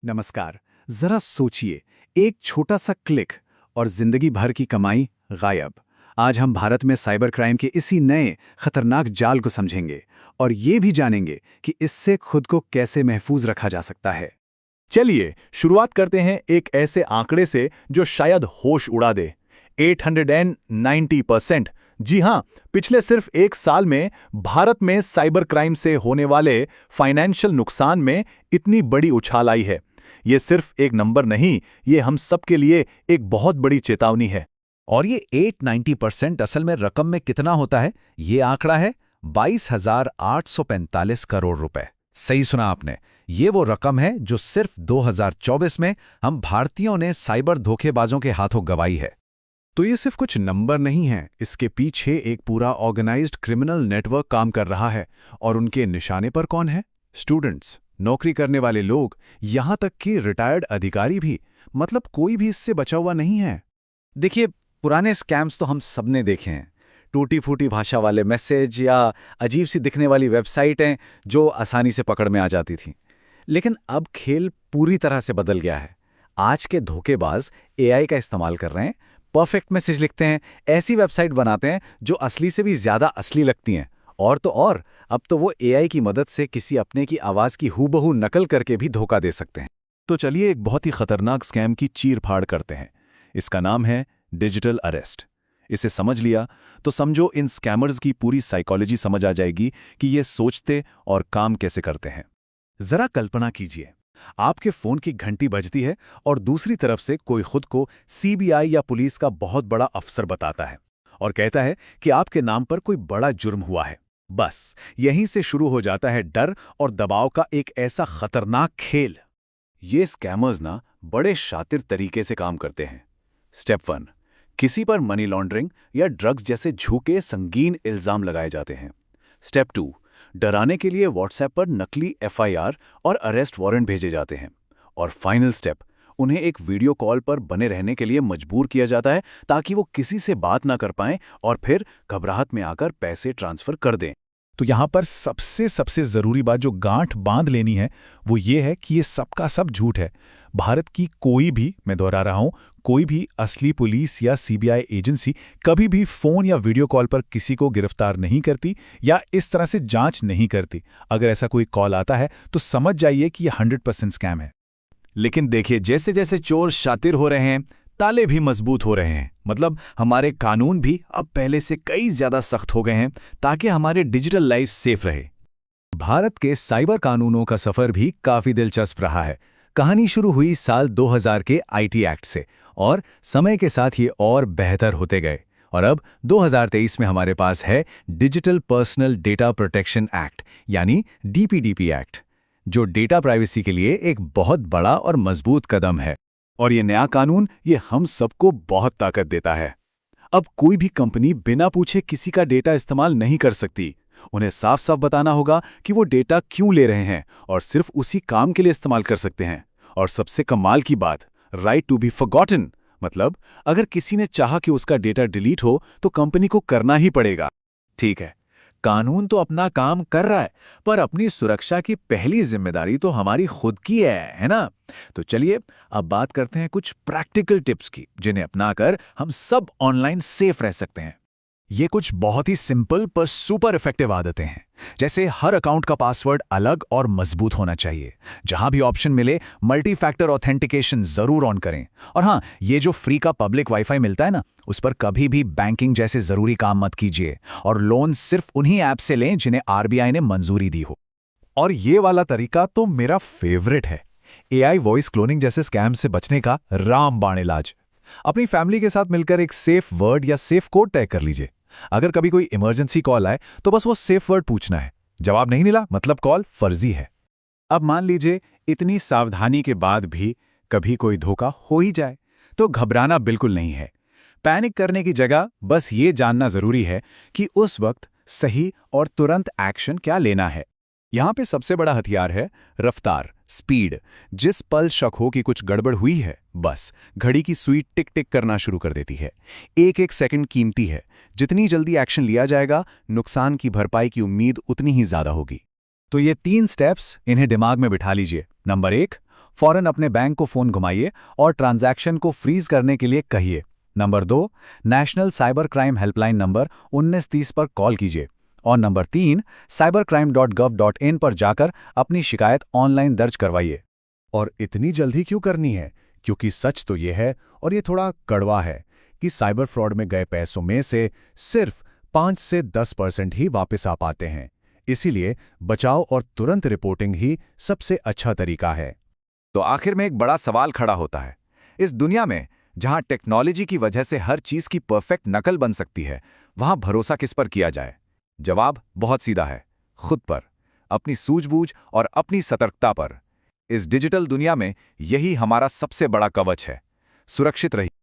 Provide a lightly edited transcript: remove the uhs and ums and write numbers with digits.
नमस्कार। जरा सोचिए, एक छोटा सा क्लिक और जिंदगी भर की कमाई गायब। आज हम भारत में साइबर क्राइम के इसी नए खतरनाक जाल को समझेंगे और ये भी जानेंगे कि इससे खुद को कैसे महफूज रखा जा सकता है। चलिए शुरुआत करते हैं एक ऐसे आंकड़े से जो शायद होश उड़ा दे। 890%। जी हां, पिछले सिर्फ एक साल में भारत में साइबर क्राइम से होने वाले फाइनेंशियल नुकसान में इतनी बड़ी उछाल आई है। ये सिर्फ एक नंबर नहीं, ये हम सब के लिए एक बहुत बड़ी चेतावनी है। और ये 890% असल में रकम में कितना होता है? ये आंकड़ा है 22,845 करोड़ रुपए। सही सुना आपने। ये वो रकम है जो सिर्फ 2024 में हम भारतीयों ने साइबर धोखेबाजों के हाथों गंवाई है। तो ये सिर्फ कुछ नंबर नहीं हैं, इसके पीछे एक पूरा ऑर्गेनाइज्ड क्रिमिनल नेटवर्क काम कर रहा है। और उनके निशाने पर कौन है? स्टूडेंट्स, नौकरी करने वाले लोग, यहां तक कि रिटायर्ड अधिकारी भी। मतलब कोई भी इससे बचा हुआ नहीं है। देखिए, पुराने स्कैम्स तो हम सबने देखे हैं। टूटी फूटी भाषा वाले मैसेज या अजीब सी दिखने वाली वेबसाइटें जो आसानी से पकड़ में आ जाती थीं। लेकिन अब खेल पूरी तरह से बदल गया है। आज के धोखेबाज एआई का इस्तेमाल कर रहे हैं, परफेक्ट मैसेज लिखते हैं, ऐसी वेबसाइट बनाते हैं जो असली से भी ज्यादा असली लगती हैं। और तो और, अब तो वो एआई की मदद से किसी अपने की आवाज की हूबहू नकल करके भी धोखा दे सकते हैं। तो चलिए एक बहुत ही खतरनाक स्कैम की चीर-फाड़ करते हैं। इसका नाम है डिजिटल अरेस्ट। इसे समझ लिया तो समझो इन स्कैमर्स की पूरी साइकोलॉजी समझ आ जाएगी कि ये सोचते और काम कैसे करते हैं। जरा कल्पना कीजिए, आपके फोन की घंटी बजती है और दूसरी तरफ से कोई खुद को सीबीआई या पुलिस का बहुत बड़ा अफसर बताता है और कहता है कि आपके नाम पर कोई बड़ा जुर्म हुआ है। बस यहीं से शुरू हो जाता है डर और दबाव का एक ऐसा खतरनाक खेल। ये स्कैमर्स ना बड़े शातिर तरीके से काम करते हैं। स्टेप 1, किसी पर मनी लॉन्ड्रिंग या ड्रग्स जैसे झूठे संगीन इल्जाम लगाए जाते हैं। स्टेप 2, डराने के लिए व्हाट्सएप पर नकली एफआईआर और अरेस्ट वारंट भेजे जाते हैं। और फाइनल स्टेप, उन्हें एक वीडियो कॉल पर बने रहने के लिए मजबूर किया जाता है ताकि वो किसी से बात ना कर पाएं और फिर घबराहट में आकर पैसे ट्रांसफर कर दें। तो यहाँ पर सबसे ज़रूरी बात जो गांठ बांध लेनी है वो ये है कि ये सबका सब झूठ है। भारत की कोई भी, मैं दोहरा रहा हूँ, कोई भी असली पुलिस या सीबीआई एजेंसी कभी भी फ़ोन या वीडियो कॉल पर किसी को गिरफ्तार नहीं करती या इस तरह से जांच नहीं करती। अगर ऐसा कोई कॉल आता है तो समझ जाइए कि ये 100% स्कैम है। लेकिन देखिए, जैसे जैसे चोर शातिर हो रहे हैं, ताले भी मजबूत हो रहे हैं। मतलब हमारे कानून भी अब पहले से कई ज्यादा सख्त हो गए हैं ताकि हमारे डिजिटल लाइफ सेफ रहे। भारत के साइबर कानूनों का सफर भी काफी दिलचस्प रहा है। कहानी शुरू हुई साल 2000 के आईटी एक्ट से और समय के साथ ये और बेहतर होते गए। और अब 2023 में हमारे पास है digital personal data protection act यानी डीपीडीपी एक्ट, जो डेटा प्राइवेसी के लिए एक बहुत बड़ा और मजबूत कदम है। और ये नया कानून ये हम सबको बहुत ताकत देता है। अब कोई भी कंपनी बिना पूछे किसी का डेटा इस्तेमाल नहीं कर सकती। उन्हें साफ साफ बताना होगा कि वो डेटा क्यों ले रहे हैं और सिर्फ उसी काम के लिए इस्तेमाल कर सकते हैं। और सबसे कमाल की बात, राइट टू बी फॉरगॉटन। मतलब अगर किसी ने चाहा कि उसका डेटा डिलीट हो तो कंपनी को करना ही पड़ेगा। ठीक है, कानून तो अपना काम कर रहा है, पर अपनी सुरक्षा की पहली जिम्मेदारी तो हमारी खुद की है ना? तो चलिए अब बात करते हैं कुछ प्रैक्टिकल टिप्स की, जिन्हें अपनाकर हम सब ऑनलाइन सेफ रह सकते हैं। ये कुछ बहुत ही सिंपल पर सुपर इफेक्टिव आदतें हैं। जैसे हर अकाउंट का पासवर्ड अलग और मजबूत होना चाहिए। जहां भी ऑप्शन मिले मल्टी फैक्टर ऑथेंटिकेशन जरूर ऑन करें। और हाँ, ये जो फ्री का पब्लिक वाईफाई मिलता है ना, उस पर कभी भी बैंकिंग जैसे जरूरी काम मत कीजिए। और लोन सिर्फ उन्हीं ऐप से लें जिन्हें आरबीआई ने मंजूरी दी हो। और ये वाला तरीका तो मेरा फेवरेट है। एआई वॉइस क्लोनिंग जैसे स्कैम से बचने का रामबाण इलाज। अपनी फैमिली के साथ मिलकर एक सेफ वर्ड या सेफ कोड तय कर लीजिए। अगर कभी कोई इमरजेंसी कॉल आए तो बस वो सेफ वर्ड पूछना है। जवाब नहीं मिला मतलब कॉल फर्जी है। अब मान लीजिए इतनी सावधानी के बाद भी कभी कोई धोखा हो ही जाए तो घबराना बिल्कुल नहीं है। पैनिक करने की जगह बस ये जानना जरूरी है कि उस वक्त सही और तुरंत एक्शन क्या लेना है। यहाँ पे सबसे बड़ा हथियार है रफ्तार, स्पीड। जिस पल शक हो कि कुछ गड़बड़ हुई है, बस घड़ी की सुई टिक टिक करना शुरू कर देती है। एक एक सेकंड कीमती है। जितनी जल्दी एक्शन लिया जाएगा, नुकसान की भरपाई की उम्मीद उतनी ही ज्यादा होगी। तो ये 3 स्टेप्स, इन्हें दिमाग में बिठा लीजिए। नंबर 1, फौरन अपने बैंक को फ़ोन घुमाइए और ट्रांजैक्शन को फ्रीज करने के लिए कहिए। Number 2, national cyber crime helpline number 1930 पर कॉल कीजिए। और नंबर 3, cybercrime.gov.in पर जाकर अपनी शिकायत ऑनलाइन दर्ज करवाइए। और इतनी जल्दी क्यों करनी है? क्योंकि सच तो ये है, और ये थोड़ा कड़वा है, कि साइबर फ्रॉड में गए पैसों में से सिर्फ 5 से 10% ही वापस आ पाते हैं। इसीलिए बचाव और तुरंत रिपोर्टिंग ही सबसे अच्छा तरीका है। तो आखिर में एक बड़ा सवाल खड़ा होता है। इस दुनिया में जहां टेक्नोलॉजी की वजह से हर चीज की परफेक्ट नकल बन सकती है, वहां भरोसा किस पर किया जाए? जवाब बहुत सीधा है, खुद पर, अपनी सूझबूझ और अपनी सतर्कता पर। इस डिजिटल दुनिया में यही हमारा सबसे बड़ा कवच है। सुरक्षित रहिए।